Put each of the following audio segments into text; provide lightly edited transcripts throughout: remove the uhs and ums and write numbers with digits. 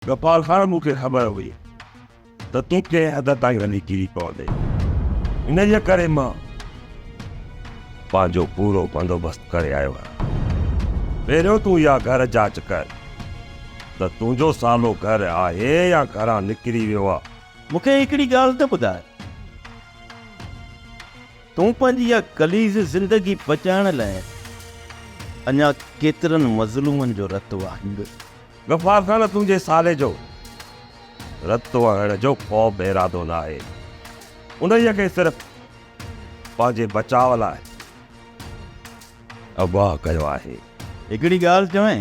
गोपाल खान मूंखे ख़बर हुई त तूं कंहिं हद ताईं वञी किरी पवंदे। इन जे करे मां पंहिंजो पूरो बंदोबस्तु करे आयो आहियां। पहिरियों तूं इहा घर जांच कर त तुंहिंजो सालो घर आहे या घरां निकिरी वियो आहे। मूंखे हिकिड़ी ॻाल्हि त ॿुधाए, तूं पंहिंजी इहा कलीज़ ज़िंदगी बचाइण लाइ अञा केतिरनि मज़लूमनि जो रतो आहे? गफ़ार खान, तुंहिंजे साले जो रतो हणण जो ख़ौफ़ इरादो न आहे। उन्हीअ खे सिर्फ़ पंहिंजे बचाव लाइ अगवाह कयो आहे। हिकिड़ी ॻाल्हि चवां,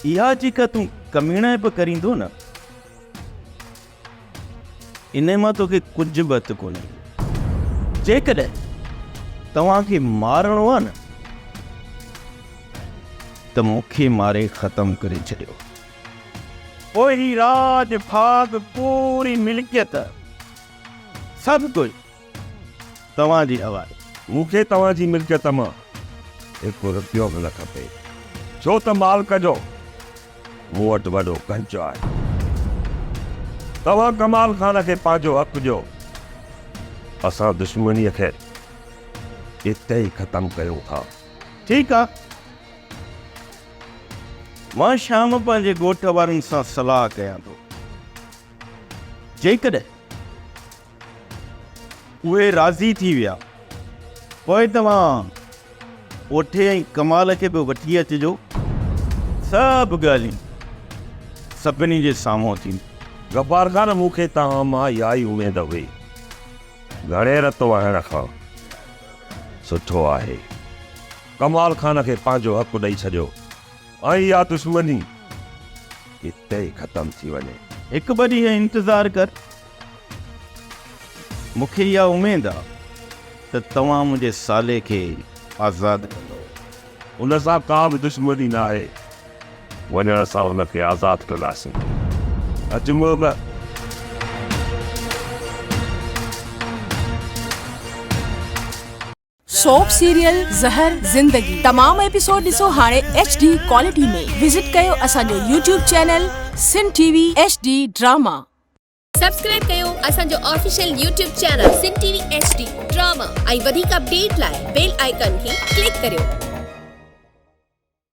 इहा जेका तूं कमीणाई बि करींदो न, इन मां तोखे कुझु बि हथु कोन्हे। जेकॾहिं तव्हांखे मारणो आहे न त मूंखे मारे ख़तमु करे छॾियो। पोइ ही राज भाग पूरी मिल्कियत सभु कुझु तव्हांजी हवाले। मूंखे तव्हांजी मिल्कियत मां हिकु रुपयो बि न खपे, छो त मालिक जो मूं वटि वॾो कंचो आहे। तव्हां कमाल खान खे पंहिंजो हक़ ॾियो, असां दुश्मनीअ खे इते ई ख़तमु कयूं था। ठीकु आहे, मां शाम पंहिंजे ॻोठ वारनि सां सलाह कयां थो। जेकॾहिं उहे राज़ी थी विया, पोइ तव्हां ओठे ऐं कमाल खे बि वठी अचिजो। सभु ॻाल्हियूं सभिनी जे साम्हूं थींदियूं। गफ़ार खान, मूंखे तव्हां मां इहा ई उमेद हुई। घणे रतो हणण खां सुठो आहे कमाल खान खे पंहिंजो हक़ ॾेई छॾियो ऐं इहा दुश्मनी हिते ई ख़तमु थी वञे। हिकु ॿ ॾींहं इंतज़ारु कर। मूंखे इहा उमेद आहे त तव्हां मुंहिंजे साले खे आज़ादु कंदो। उन सां का बि दुश्मनी न आहे। वञण सां हुनखे आज़ादु कंदासीं। अजमो बि सोप सीरियल ज़हर ज़िंदगी तमाम एपिसोड ॾिसो हाणे HD क्वालिटी में। विजिट कयो असांजो YouTube चैनल सिन TV HD ड्रामा। सब्सक्राइब कयो असांजो ऑफिशियल YouTube चैनल सिन TV HD ड्रामा ऐं वधीक अपडेट लाइ बेल आइकन खे क्लिक करियो।